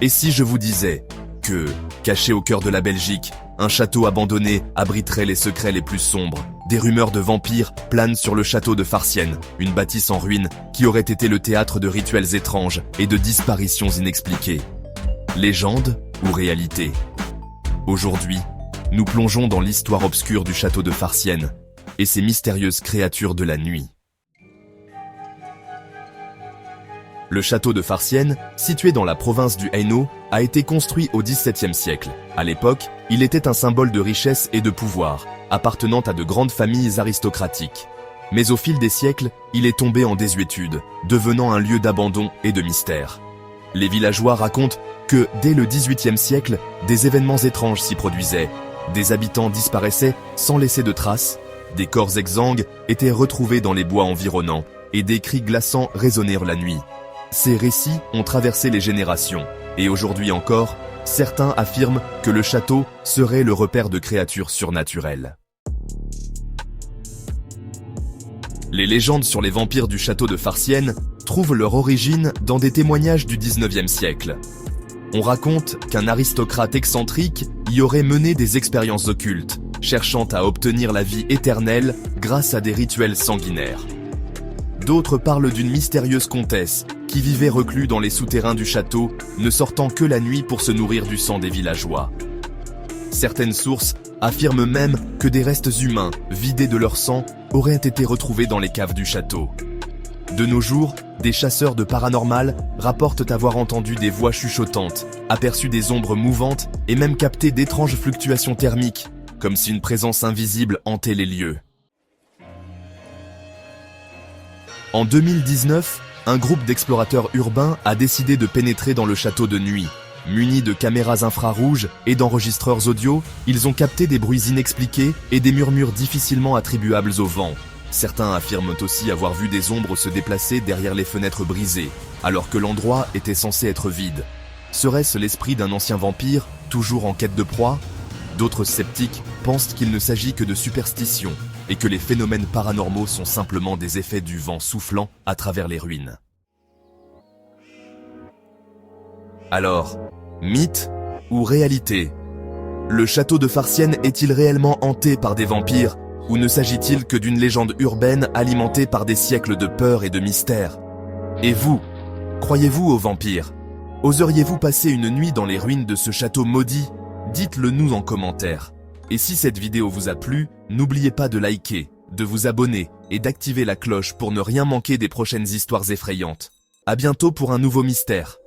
Et si je vous disais que, caché au cœur de la Belgique, un château abandonné abriterait les secrets les plus sombres. Des rumeurs de vampires planent sur le château de Farciennes, une bâtisse en ruine qui aurait été le théâtre de rituels étranges et de disparitions inexpliquées. Légende ou réalité? Aujourd'hui, nous plongeons dans l'histoire obscure du château de Farciennes et ses mystérieuses créatures de la nuit. Le château de Farciennes, situé dans la province du Hainaut, a été construit au XVIIe siècle. À l'époque, il était un symbole de richesse et de pouvoir, appartenant à de grandes familles aristocratiques. Mais au fil des siècles, il est tombé en désuétude, devenant un lieu d'abandon et de mystère. Les villageois racontent que, dès le XVIIIe siècle, des événements étranges s'y produisaient. Des habitants disparaissaient sans laisser de traces, des corps exsangues étaient retrouvés dans les bois environnants, et des cris glaçants résonnèrent la nuit. Ces récits ont traversé les générations, et aujourd'hui encore, certains affirment que le château serait le repère de créatures surnaturelles. Les légendes sur les vampires du château de Farciennes trouvent leur origine dans des témoignages du XIXe siècle. On raconte qu'un aristocrate excentrique y aurait mené des expériences occultes, cherchant à obtenir la vie éternelle grâce à des rituels sanguinaires. D'autres parlent d'une mystérieuse comtesse qui vivait reclus dans les souterrains du château, ne sortant que la nuit pour se nourrir du sang des villageois. Certaines sources affirment même que des restes humains, vidés de leur sang, auraient été retrouvés dans les caves du château. De nos jours, des chasseurs de paranormal rapportent avoir entendu des voix chuchotantes, aperçu des ombres mouvantes et même capté d'étranges fluctuations thermiques, comme si une présence invisible hantait les lieux. En 2019, un groupe d'explorateurs urbains a décidé de pénétrer dans le château de nuit. Munis de caméras infrarouges et d'enregistreurs audio, ils ont capté des bruits inexpliqués et des murmures difficilement attribuables au vent. Certains affirment aussi avoir vu des ombres se déplacer derrière les fenêtres brisées, alors que l'endroit était censé être vide. Serait-ce l'esprit d'un ancien vampire, toujours en quête de proie? D'autres sceptiques pensent qu'il ne s'agit que de superstitions et que les phénomènes paranormaux sont simplement des effets du vent soufflant à travers les ruines. Alors, mythe ou réalité? Le château de Farciennes est-il réellement hanté par des vampires ou ne s'agit-il que d'une légende urbaine alimentée par des siècles de peur et de mystère? Et vous, croyez-vous aux vampires? Oseriez-vous passer une nuit dans les ruines de ce château maudit? Dites-le nous en commentaire. Et si cette vidéo vous a plu, n'oubliez pas de liker, de vous abonner et d'activer la cloche pour ne rien manquer des prochaines histoires effrayantes. À bientôt pour un nouveau mystère.